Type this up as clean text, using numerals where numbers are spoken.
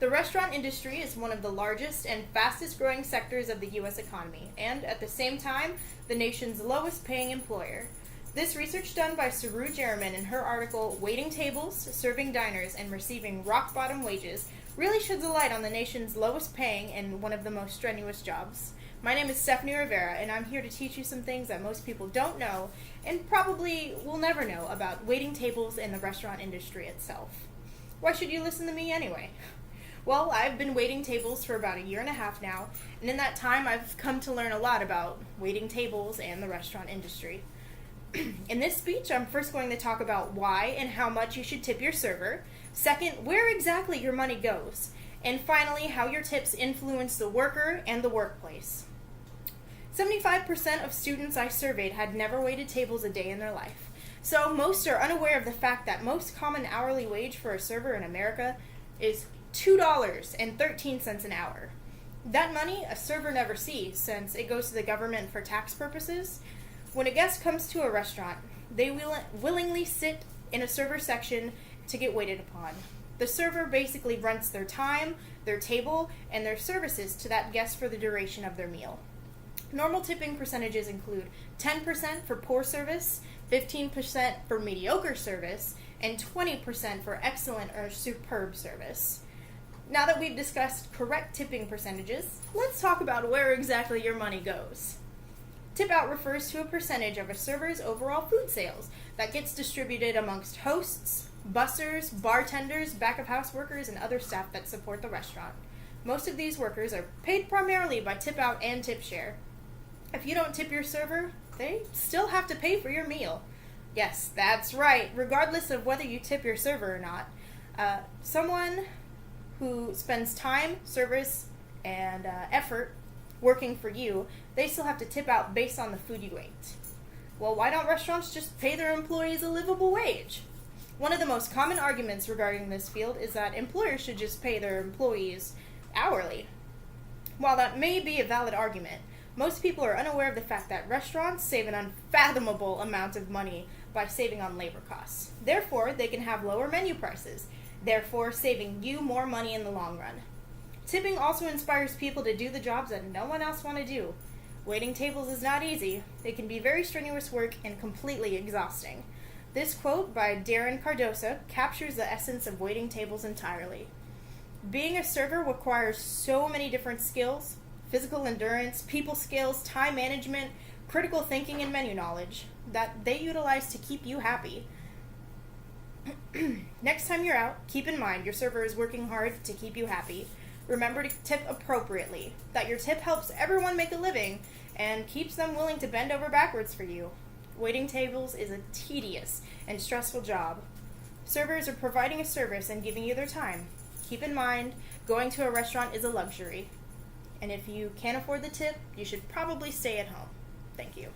The restaurant industry is one of the largest and fastest growing sectors of the U.S. economy, and at the same time, the nation's lowest paying employer. This research done by Saru Jerriman in her article, Waiting Tables, Serving Diners, and Receiving Rock Bottom Wages, really sheds a light on the nation's lowest paying and one of the most strenuous jobs. My name is Stephanie Rivera, and I'm here to teach you some things that most people don't know and probably will never know about waiting tables and the restaurant industry itself. Why should you listen to me anyway? Well, I've been waiting tables for about a year and a half now, and in that time I've come to learn a lot about waiting tables and the restaurant industry. In this speech, I'm first going to talk about why and how much you should tip your server, second, where exactly your money goes, and finally, how your tips influence the worker and the workplace. 75% of students I surveyed had never waited tables a day in their life, so most are unaware of the fact that most common hourly wage for a server in America is $2.13 an hour. That money a server never sees since it goes to the government for tax purposes. When a guest comes to a restaurant, they willingly sit in a server section to get waited upon. The server basically rents their time, their table, and their services to that guest for the duration of their meal. Normal tipping percentages include 10% for poor service, 15% for mediocre service, and 20% for excellent or superb service. Now that we've discussed correct tipping percentages, let's talk about where exactly your money goes. Tip out refers to a percentage of a server's overall food sales that gets distributed amongst hosts, bussers, bartenders, back-of-house workers, and other staff that support the restaurant. Most of these workers are paid primarily by tip out and tip share. If you don't tip your server, they still have to pay for your meal. Yes, that's right, regardless of whether you tip your server or not. Someone who spends time, service, and effort working for you, they still have to tip out based on the food you ate. Well, why don't restaurants just pay their employees a livable wage? One of the most common arguments regarding this field is that employers should just pay their employees hourly. While that may be a valid argument, most people are unaware of the fact that restaurants save an unfathomable amount of money by saving on labor costs. Therefore, they can have lower menu prices, therefore saving you more money in the long run. Tipping also inspires people to do the jobs that no one else wants to do. Waiting tables is not easy. It can be very strenuous work and completely exhausting. This quote by Darren Cardosa captures the essence of waiting tables entirely. Being a server requires so many different skills: physical endurance, people skills, time management, critical thinking, and menu knowledge that they utilize to keep you happy. Next time you're out, keep in mind your server is working hard to keep you happy. Remember to tip appropriately, that your tip helps everyone make a living and keeps them willing to bend over backwards for you. Waiting tables is a tedious and stressful job. Servers are providing a service and giving you their time. Keep in mind, going to a restaurant is a luxury. And if you can't afford the tip, you should probably stay at home. Thank you.